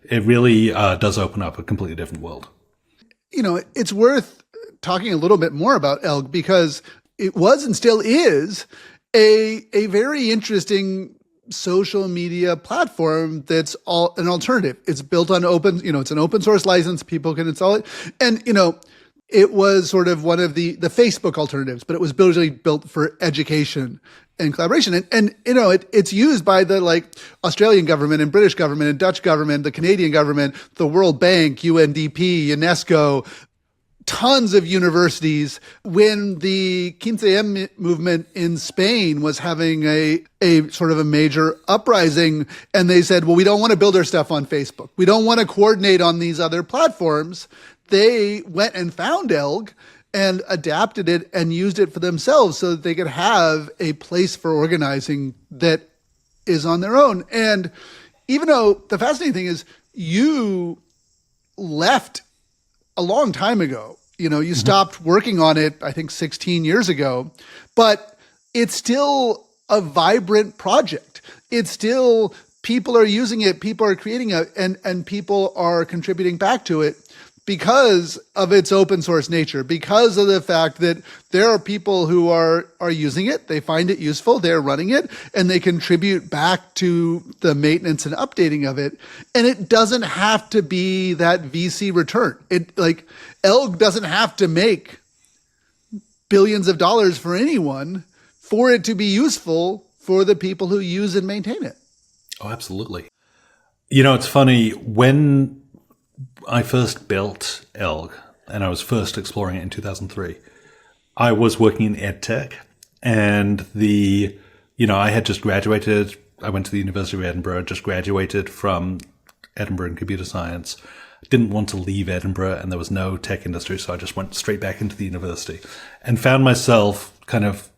It really does open up a completely different world. It's worth talking a little bit more about Elgg because it was and still is a very interesting social media platform that's an alternative. It's built on it's an open source license. People can install it. And, it was sort of one of the Facebook alternatives, but it was built for education and collaboration. And it's used by the Australian government and British government and Dutch government, the Canadian government, the World Bank, UNDP, UNESCO, tons of universities. When the 15M movement in Spain was having a sort of a major uprising, and they said, well, we don't want to build our stuff on Facebook. We don't want to coordinate on these other platforms. They went and found Elgg and adapted it and used it for themselves so that they could have a place for organizing that is on their own. And even though the fascinating thing is you left a long time ago, you stopped working on it, I think 16 years ago, but it's still a vibrant project. It's still, people are using it, people are creating it, and people are contributing back to it because of its open source nature, because of the fact that there are people who are using it, they find it useful, they're running it, and they contribute back to the maintenance and updating of it. And it doesn't have to be that VC return. Elgg doesn't have to make billions of dollars for anyone for it to be useful for the people who use and maintain it. Oh, absolutely. It's funny, when I first built Elgg, and I was first exploring it in 2003, I was working in EdTech, and I had just graduated. I went to the University of Edinburgh, just graduated from Edinburgh in computer science. Didn't want to leave Edinburgh, and there was no tech industry, so I just went straight back into the university and found myself kind of,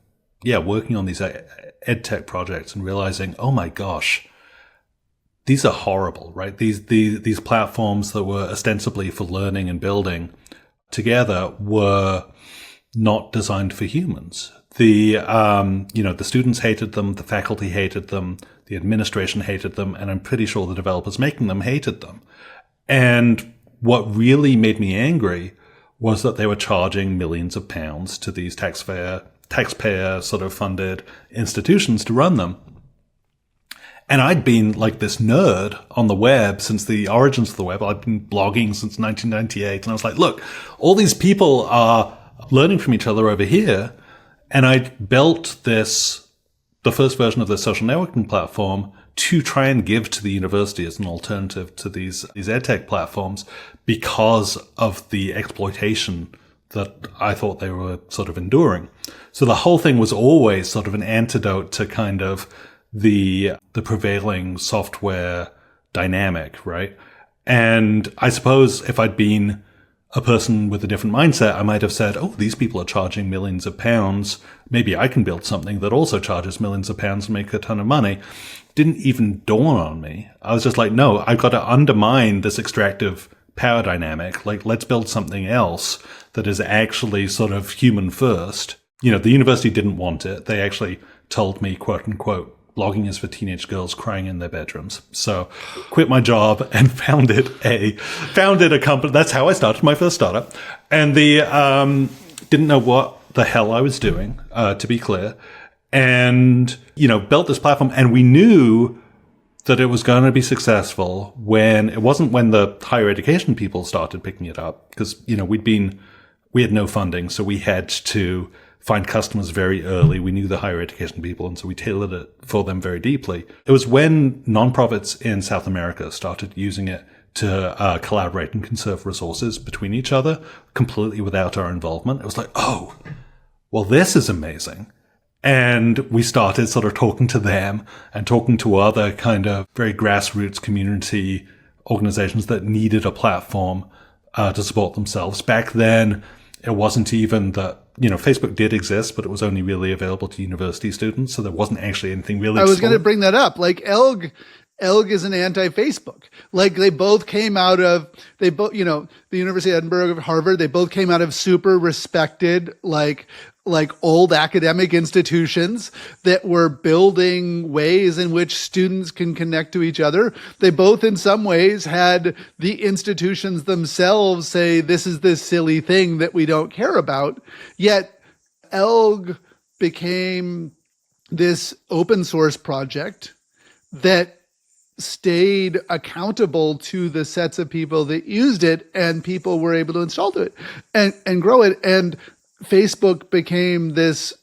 working on these EdTech projects and realizing, oh my gosh, these are horrible, right? These platforms that were ostensibly for learning and building together were not designed for humans. The students hated them, the faculty hated them, the administration hated them, and I'm pretty sure the developers making them hated them. And what really made me angry was that they were charging millions of pounds to these taxpayer sort of funded institutions to run them. And I'd been like this nerd on the web since the origins of the web. I'd been blogging since 1998. And I was like, look, all these people are learning from each other over here. And I'd built the first version of the social networking platform to try and give to the university as an alternative to these edtech platforms because of the exploitation that I thought they were sort of enduring. So the whole thing was always sort of an antidote to kind of the prevailing software dynamic, right? And I suppose if I'd been a person with a different mindset, I might have said, oh, these people are charging millions of pounds. Maybe I can build something that also charges millions of pounds and make a ton of money. Didn't even dawn on me. I was just like, no, I've got to undermine this extractive power dynamic. Like, let's build something else that is actually sort of human first. The university didn't want it. They actually told me, quote unquote, blogging is for teenage girls crying in their bedrooms. So quit my job and founded a company. That's how I started my first startup. And didn't know what the hell I was doing, to be clear. And, built this platform, and we knew that it was going to be successful when the higher education people started picking it up, because, we had no funding. So we had to find customers very early. We knew the higher education people, and so we tailored it for them very deeply. It was when nonprofits in South America started using it to collaborate and conserve resources between each other completely without our involvement. It was like, oh, well, this is amazing. And we started sort of talking to them and talking to other kind of very grassroots community organizations that needed a platform to support themselves. Back then, it wasn't even that, Facebook did exist, but it was only really available to university students. So there wasn't actually anything really. I was going to bring that up. Like Elgg is an anti-Facebook. Like the University of Edinburgh, Harvard, they both came out of super respected, like old academic institutions that were building ways in which students can connect to each other. They both in some ways had the institutions themselves say, this is this silly thing that we don't care about. Yet Elgg became this open source project that stayed accountable to the sets of people that used it, and people were able to install it and grow it. And Facebook became this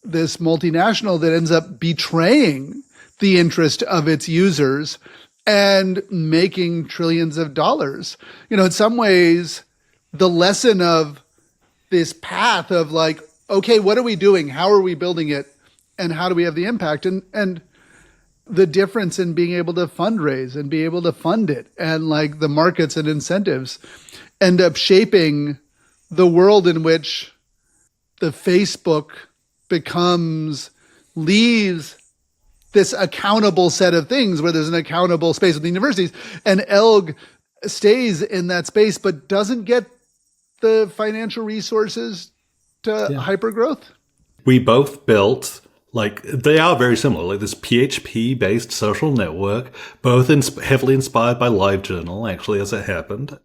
multinational that ends up betraying the interest of its users and making trillions of dollars. In some ways, the lesson of this path of like, okay, what are we doing? How are we building it? And how do we have the impact? And the difference in being able to fundraise and be able to fund it, and like the markets and incentives end up shaping the world in which the Facebook leaves this accountable set of things where there's an accountable space with the universities. And Elgg stays in that space, but doesn't get the financial resources to hypergrowth. We both built, like, they are very similar, like this PHP-based social network, both heavily inspired by LiveJournal, actually, as it happened.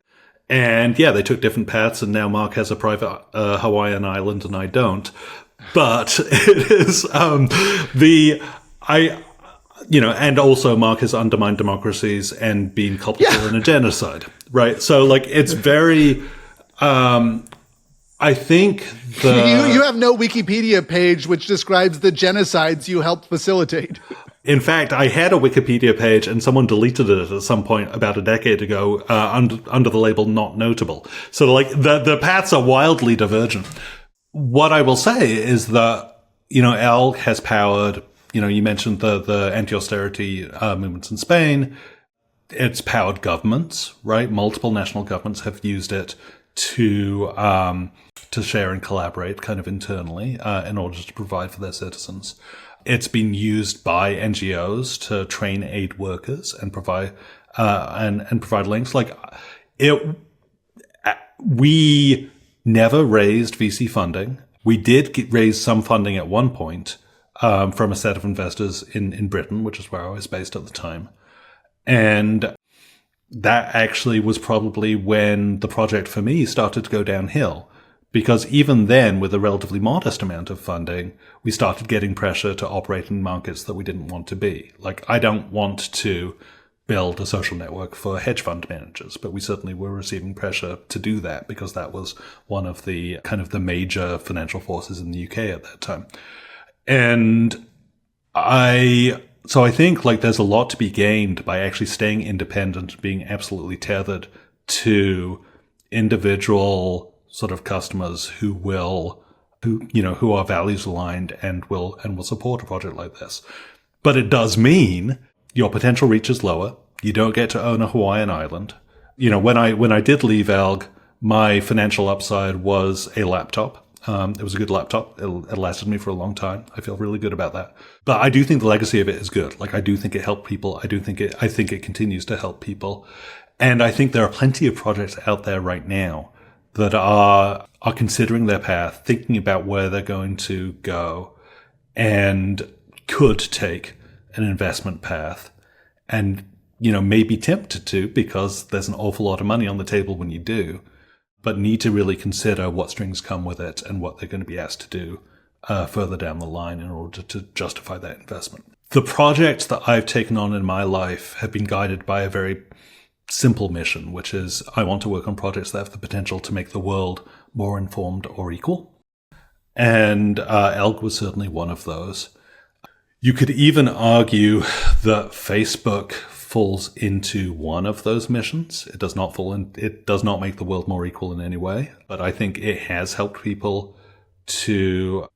And yeah, they took different paths, and now Mark has a private Hawaiian island and I don't. But it is and also Mark has undermined democracies and been culpable in a genocide, right? So like it's very, I think you have no Wikipedia page which describes the genocides you helped facilitate. In fact, I had a Wikipedia page and someone deleted it at some point about a decade ago under the label not notable. So like the paths are wildly divergent. What I will say is that, Elgg has powered, you mentioned the anti-austerity movements in Spain. It's powered governments, right? Multiple national governments have used it to share and collaborate kind of internally in order to provide for their citizens. It's been used by NGOs to train aid workers and provide and provide links. Like we never raised VC funding. We did raise some funding at one point from a set of investors in Britain, which is where I was based at the time, and that actually was probably when the project for me started to go downhill. Because even then, with a relatively modest amount of funding, we started getting pressure to operate in markets that we didn't want to be. Like, I don't want to build a social network for hedge fund managers, but we certainly were receiving pressure to do that because that was one of the kind of the major financial forces in the UK at that time. And so I think like there's a lot to be gained by actually staying independent, being absolutely tethered to individual sort of customers who are values aligned and will support a project like this. But it does mean your potential reach is lower. You don't get to own a Hawaiian island. When I did leave Elgg, my financial upside was a laptop. It was a good laptop. It lasted me for a long time. I feel really good about that. But I do think the legacy of it is good. Like, I do think it helped people. I think it continues to help people. And I think there are plenty of projects out there right now that are considering their path, thinking about where they're going to go, and could take an investment path, and may be tempted to because there's an awful lot of money on the table when you do, but need to really consider what strings come with it and what they're going to be asked to do further down the line in order to justify that investment. The projects that I've taken on in my life have been guided by a very simple mission, which is I want to work on projects that have the potential to make the world more informed or equal. And Elgg was certainly one of those. You could even argue that Facebook falls into one of those missions. It does not make the world more equal in any way, but I think it has helped people to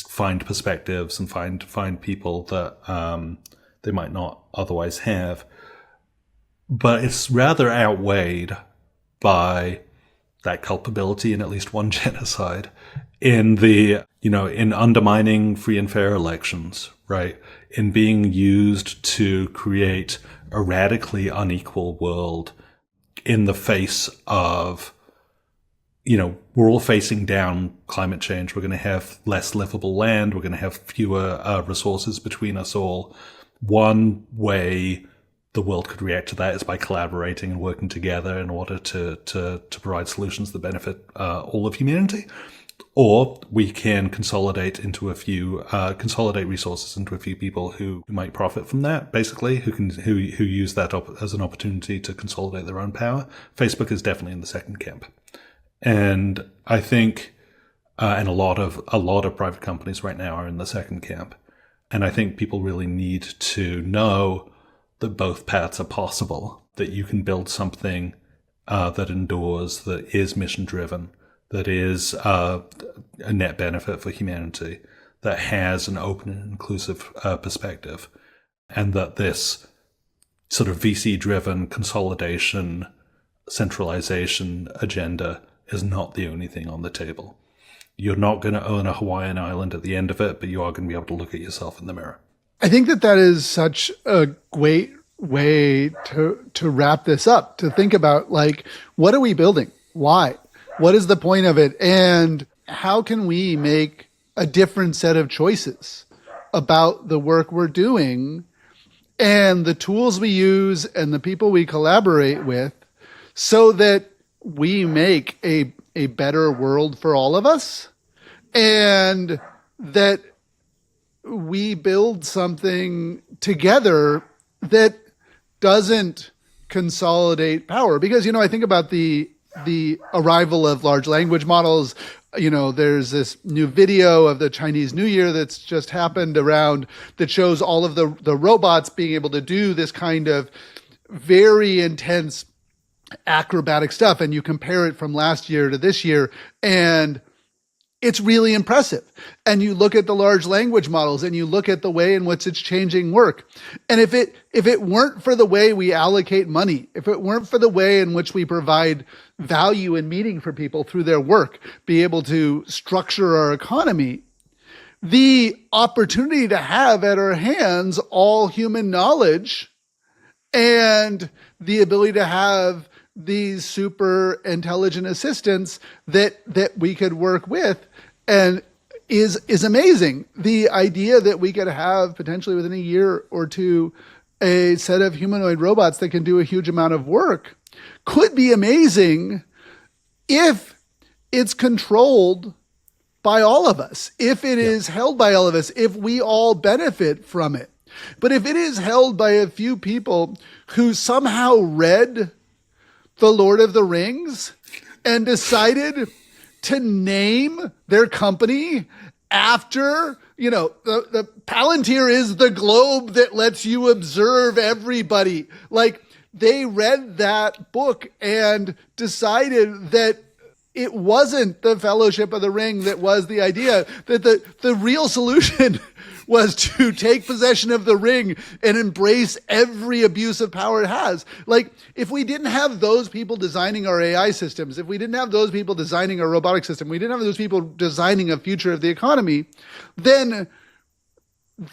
find perspectives and find people that they might not otherwise have. But it's rather outweighed by that culpability in at least one genocide in in undermining free and fair elections, right? In being used to create a radically unequal world in the face of, we're all facing down climate change. We're going to have less livable land. We're going to have fewer resources between us all. One way the world could react to that is by collaborating and working together in order to provide solutions that benefit all of humanity. Or we can consolidate resources into a few people who might profit from that, basically, who use that as an opportunity to consolidate their own power. Facebook is definitely in the second camp. And I think and a lot of private companies right now are in the second camp. And I think people really need to know that both paths are possible, that you can build something that endures, that is mission-driven, that is a net benefit for humanity, that has an open and inclusive perspective, and that this sort of VC-driven consolidation, centralization agenda is not the only thing on the table. You're not going to own a Hawaiian island at the end of it, but you are going to be able to look at yourself in the mirror. I think that is such a great way to wrap this up, to think about, like, what are we building? Why? What is the point of it? And how can we make a different set of choices about the work we're doing and the tools we use and the people we collaborate with, so that we make a better world for all of us, and that we build something together that doesn't consolidate power. Because, I think about the arrival of large language models. There's this new video of the Chinese New Year that's just happened around that shows all of the robots being able to do this kind of very intense acrobatic stuff. And you compare it from last year to this year, and it's really impressive. And you look at the large language models and you look at the way in which it's changing work. And if it weren't for the way we allocate money, if it weren't for the way in which we provide value and meaning for people through their work, be able to structure our economy, the opportunity to have at our hands all human knowledge and the ability to have these super intelligent assistants that we could work with, and is amazing. The idea that we could have potentially within a year or two a set of humanoid robots that can do a huge amount of work could be amazing if it's controlled by all of us, if it is held by all of us, if we all benefit from it. But if it is held by a few people who somehow read The Lord of the Rings and decided to name their company after, the Palantir is the globe that lets you observe everybody. Like, they read that book and decided that it wasn't the Fellowship of the Ring that was the idea, that the real solution was to take possession of the ring and embrace every abuse of power it has. Like, if we didn't have those people designing our AI systems, if we didn't have those people designing our robotic system, we didn't have those people designing a future of the economy, then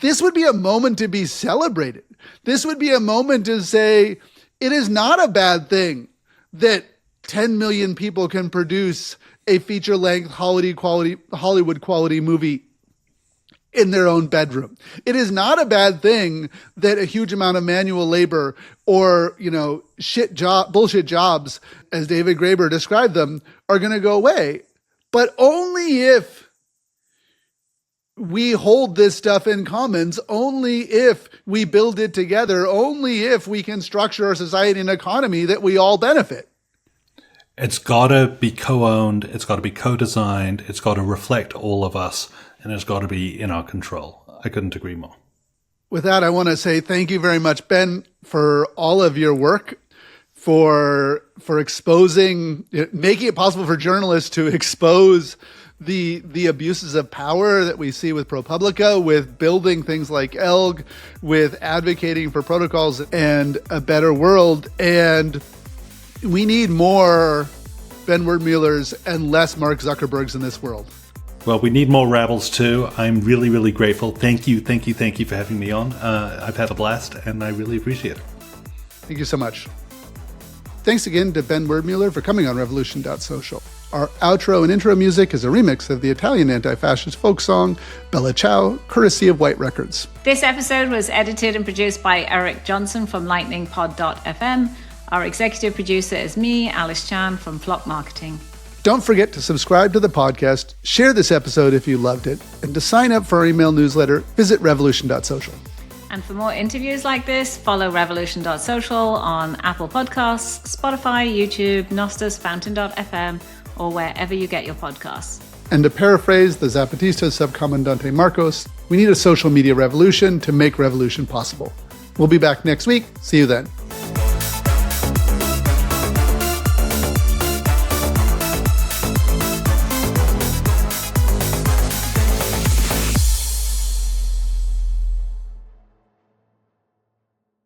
this would be a moment to be celebrated. This would be a moment to say, it is not a bad thing that 10 million people can produce a feature-length Hollywood quality movie in their own bedroom. It is not a bad thing that a huge amount of manual labor or, bullshit jobs, as David Graeber described them, are going to go away. But only if we hold this stuff in commons, only if we build it together, only if we can structure our society and economy that we all benefit. It's got to be co-owned, it's got to be co-designed, it's got to reflect all of us, and it's got to be in our control. I couldn't agree more. With that, I want to say thank you very much, Ben, for all of your work, for exposing, making it possible for journalists to expose the abuses of power that we see with ProPublica, with building things like Elgg, with advocating for protocols and a better world. And we need more Ben Werdmullers and less Mark Zuckerbergs in this world. Well, we need more Rabbles too. I'm really, really grateful. Thank you for having me on. I've had a blast, and I really appreciate it. Thank you so much. Thanks again to Ben Werdmuller for coming on Revolution.Social. Our outro and intro music is a remix of the Italian anti-fascist folk song Bella Ciao, courtesy of White Records. This episode was edited and produced by Eric Johnson from lightningpod.fm. Our executive producer is me, Alice Chan from Flock Marketing. Don't forget to subscribe to the podcast, share this episode if you loved it, and to sign up for our email newsletter, visit Revolution.Social. And for more interviews like this, follow Revolution.Social on Apple Podcasts, Spotify, YouTube, Nostos, Fountain.fm, or wherever you get your podcasts. And to paraphrase the Zapatista subcomandante Marcos, we need a social media revolution to make revolution possible. We'll be back next week. See you then.